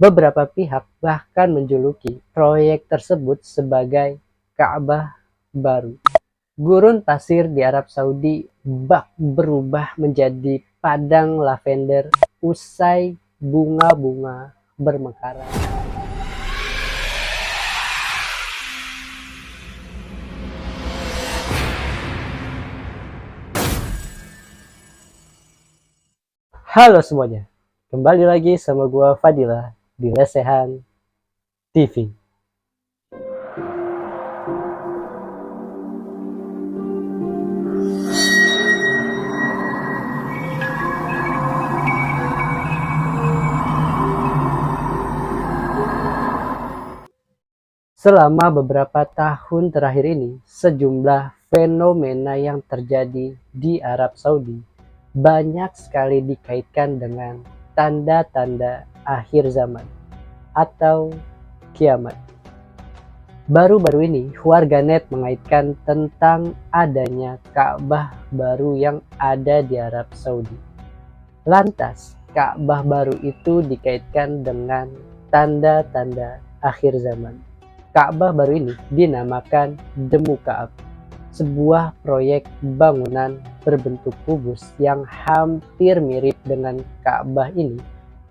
Beberapa pihak bahkan menjuluki proyek tersebut sebagai Ka'bah baru. Gurun pasir di Arab Saudi bak berubah menjadi padang lavender usai bunga-bunga bermekaran. Halo semuanya, kembali lagi sama gua Fadila di Lesehan TV. Selama beberapa tahun terakhir ini, sejumlah fenomena yang terjadi di Arab Saudi banyak sekali dikaitkan dengan tanda-tanda akhir zaman atau kiamat. Baru-baru ini, warganet mengaitkan tentang adanya Ka'bah baru yang ada di Arab Saudi. Lantas, Ka'bah baru itu dikaitkan dengan tanda-tanda akhir zaman. Ka'bah baru ini dinamakan The Muka'ab, sebuah proyek bangunan berbentuk kubus yang hampir mirip dengan Ka'bah ini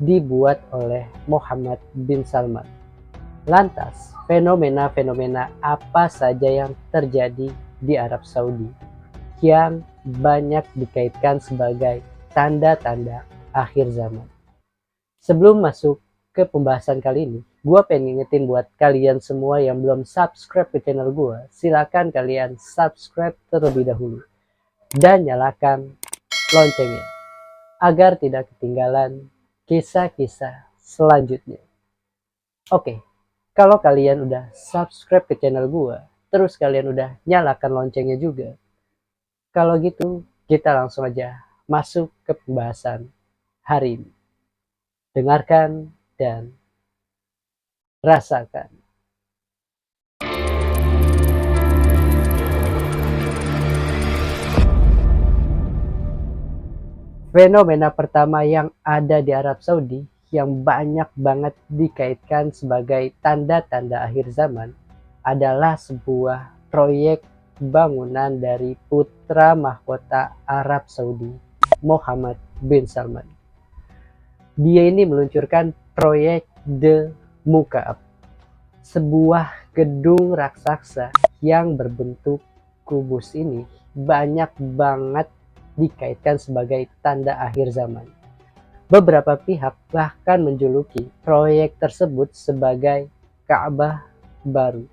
dibuat oleh Mohammed bin Salman. Lantas, fenomena-fenomena apa saja yang terjadi di Arab Saudi yang banyak dikaitkan sebagai tanda-tanda akhir zaman? Sebelum masuk ke pembahasan kali ini, gue pengen ngingetin buat kalian semua yang belum subscribe ke channel gue, silakan kalian subscribe terlebih dahulu dan nyalakan loncengnya agar tidak ketinggalan kisah-kisah selanjutnya. Oke, kalau kalian udah subscribe ke channel gue, terus kalian udah nyalakan loncengnya juga, kalau gitu kita langsung aja masuk ke pembahasan hari ini. Dengarkan dan rasakan. Fenomena pertama yang ada di Arab Saudi yang banyak banget dikaitkan sebagai tanda-tanda akhir zaman adalah sebuah proyek bangunan dari putra mahkota Arab Saudi, Mohammed bin Salman. Dia ini meluncurkan proyek The Muka'ab, sebuah gedung raksasa yang berbentuk kubus ini banyak banget dikaitkan sebagai tanda akhir zaman. Beberapa pihak bahkan menjuluki proyek tersebut sebagai Ka'bah baru.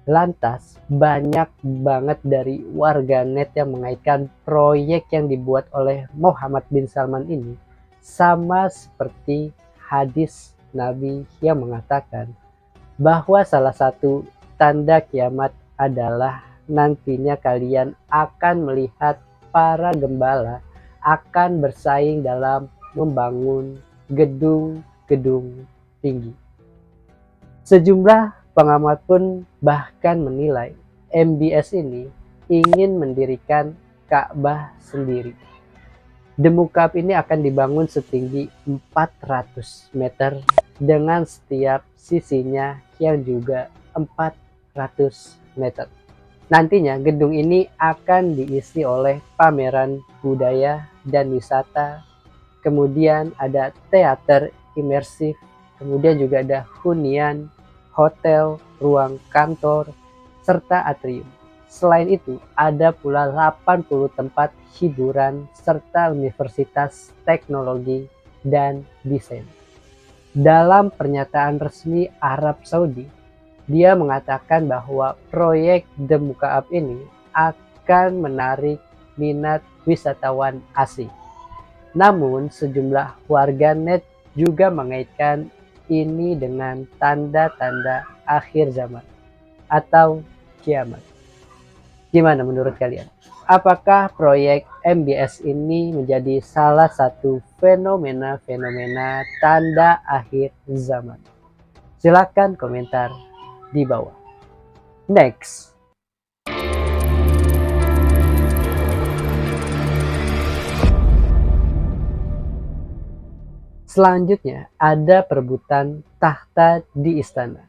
Lantas, banyak banget dari warganet yang mengaitkan proyek yang dibuat oleh Mohammed bin Salman ini sama seperti hadis Nabi yang mengatakan bahwa salah satu tanda kiamat adalah nantinya kalian akan melihat para gembala akan bersaing dalam membangun gedung-gedung tinggi. Sejumlah pengamat pun bahkan menilai MBS ini ingin mendirikan Ka'bah sendiri. The Muka'ab ini akan dibangun setinggi 400 meter dengan setiap sisinya yang juga 400 meter. Nantinya gedung ini akan diisi oleh pameran budaya dan wisata, kemudian ada teater imersif, kemudian juga ada hunian, hotel, ruang kantor, serta atrium. Selain itu, ada pula 80 tempat hiburan serta universitas teknologi dan desain. Dalam pernyataan resmi Arab Saudi, dia mengatakan bahwa proyek The Muka'ab ini akan menarik minat wisatawan asing. Namun, sejumlah warganet juga mengaitkan ini dengan tanda-tanda akhir zaman atau kiamat. Gimana menurut kalian? Apakah proyek MBS ini menjadi salah satu fenomena-fenomena tanda akhir zaman? Silakan komentar di bawah. Next. Selanjutnya ada perebutan tahta di istana.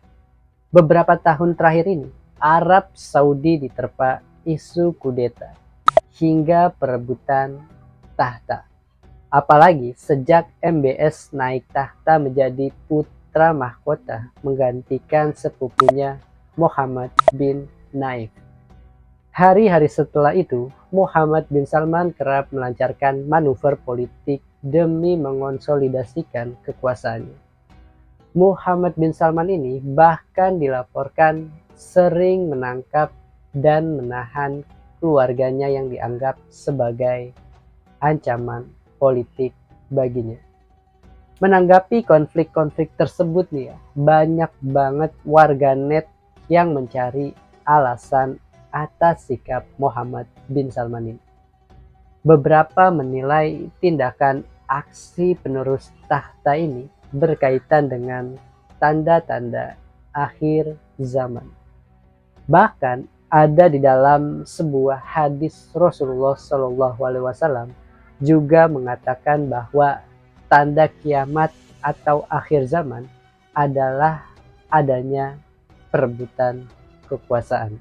Beberapa tahun terakhir ini, Arab Saudi diterpa isu kudeta hingga perebutan tahta. Apalagi sejak MBS naik tahta menjadi putra mahkota menggantikan sepupunya Muhammad bin Naif. Hari-hari setelah itu, Muhammad bin Salman kerap melancarkan manuver politik demi mengonsolidasikan kekuasaannya. Muhammad bin Salman ini bahkan dilaporkan sering menangkap dan menahan keluarganya yang dianggap sebagai ancaman politik baginya. Menanggapi konflik-konflik tersebut nih ya, banyak banget warganet yang mencari alasan atas sikap Muhammad bin Salman ini. Beberapa menilai tindakan aksi penerus tahta ini berkaitan dengan tanda-tanda akhir zaman. Bahkan ada di dalam sebuah hadis Rasulullah SAW juga mengatakan bahwa tanda kiamat atau akhir zaman adalah adanya perebutan kekuasaan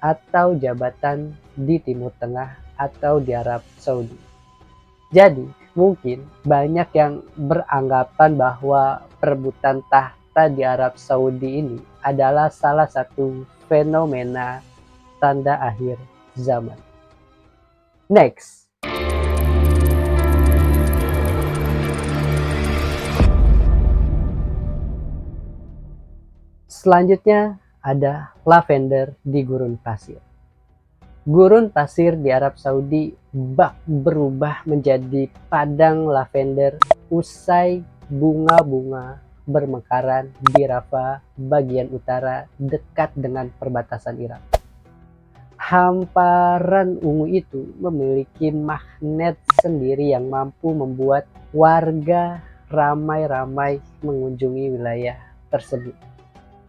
atau jabatan di Timur Tengah atau di Arab Saudi. Jadi mungkin banyak yang beranggapan bahwa perebutan tahta di Arab Saudi ini adalah salah satu fenomena tanda akhir zaman. Next. Selanjutnya ada lavender di gurun pasir. Gurun pasir di Arab Saudi bak berubah menjadi padang lavender usai bunga-bunga bermekaran di Rafah bagian utara dekat dengan perbatasan Irak. Hamparan ungu itu memiliki magnet sendiri yang mampu membuat warga ramai-ramai mengunjungi wilayah tersebut.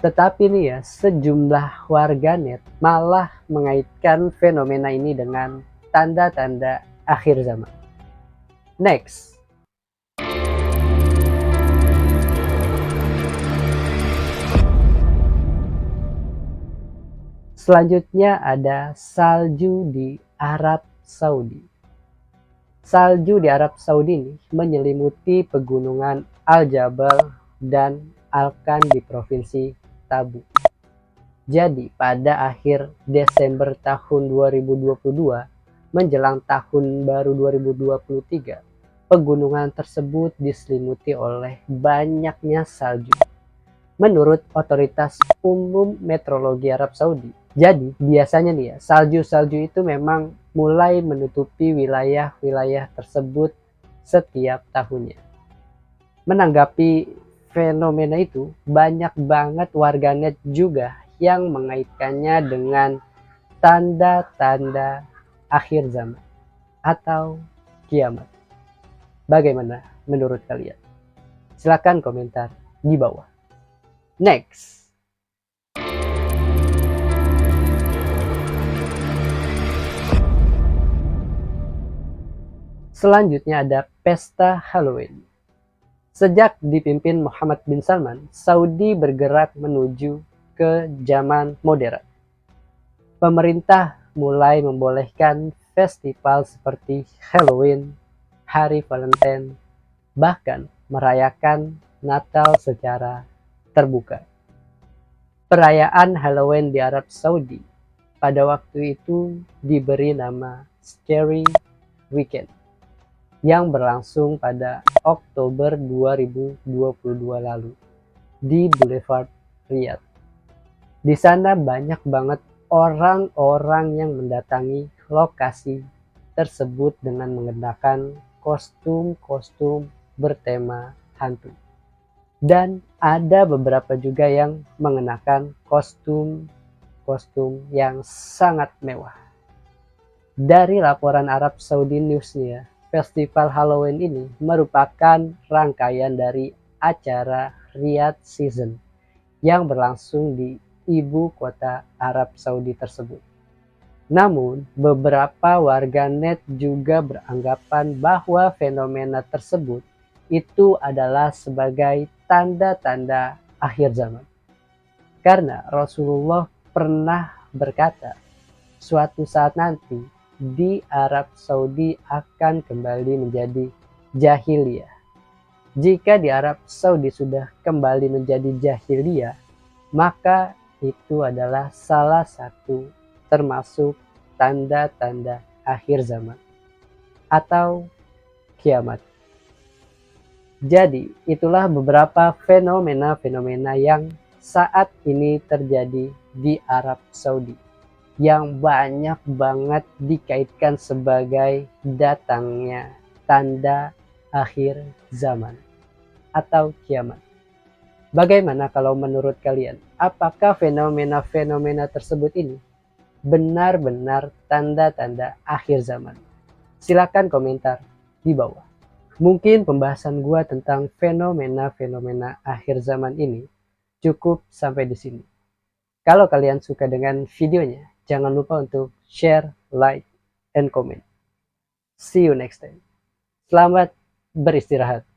Tetapi nih ya, sejumlah warganet malah mengaitkan fenomena ini dengan tanda-tanda akhir zaman. Next. Selanjutnya ada salju di Arab Saudi. Salju di Arab Saudi ini menyelimuti pegunungan Al-Jabal dan Alkan di provinsi Tabu. Jadi pada akhir Desember tahun 2022 menjelang tahun baru 2023, pegunungan tersebut diselimuti oleh banyaknya salju. Menurut Otoritas Umum Meteorologi Arab Saudi, jadi biasanya nih ya, salju-salju itu memang mulai menutupi wilayah-wilayah tersebut setiap tahunnya. Menanggapi fenomena itu, banyak banget warganet juga yang mengaitkannya dengan tanda-tanda akhir zaman atau kiamat. Bagaimana menurut kalian? Silahkan komentar di bawah. Next. Selanjutnya ada pesta Halloween. Sejak dipimpin Muhammad bin Salman, Saudi bergerak menuju ke zaman modern. Pemerintah mulai membolehkan festival seperti Halloween, Hari Valentine, bahkan merayakan Natal secara terbuka. Perayaan Halloween di Arab Saudi pada waktu itu diberi nama Scary Weekend yang berlangsung pada Oktober 2022 lalu di Boulevard Riyadh. Di sana banyak banget orang-orang yang mendatangi lokasi tersebut dengan mengenakan kostum-kostum bertema hantu. Dan ada beberapa juga yang mengenakan kostum-kostum yang sangat mewah. Dari laporan Arab Saudi News nih ya, Festival Halloween ini merupakan rangkaian dari acara Riyadh Season yang berlangsung di ibu kota Arab Saudi tersebut. Namun, beberapa warganet juga beranggapan bahwa fenomena tersebut itu adalah sebagai tanda-tanda akhir zaman. Karena Rasulullah pernah berkata, suatu saat nanti di Arab Saudi akan kembali menjadi jahiliyah. Jika di Arab Saudi sudah kembali menjadi jahiliyah, maka itu adalah salah satu termasuk tanda-tanda akhir zaman atau kiamat. Jadi, itulah beberapa fenomena-fenomena yang saat ini terjadi di Arab Saudi yang banyak banget dikaitkan sebagai datangnya tanda akhir zaman atau kiamat. Bagaimana kalau menurut kalian? Apakah fenomena-fenomena tersebut ini benar-benar tanda-tanda akhir zaman? Silakan komentar di bawah. Mungkin pembahasan gua tentang fenomena-fenomena akhir zaman ini cukup sampai di sini. Kalau kalian suka dengan videonya, jangan lupa untuk share, like, and comment. See you next time. Selamat beristirahat.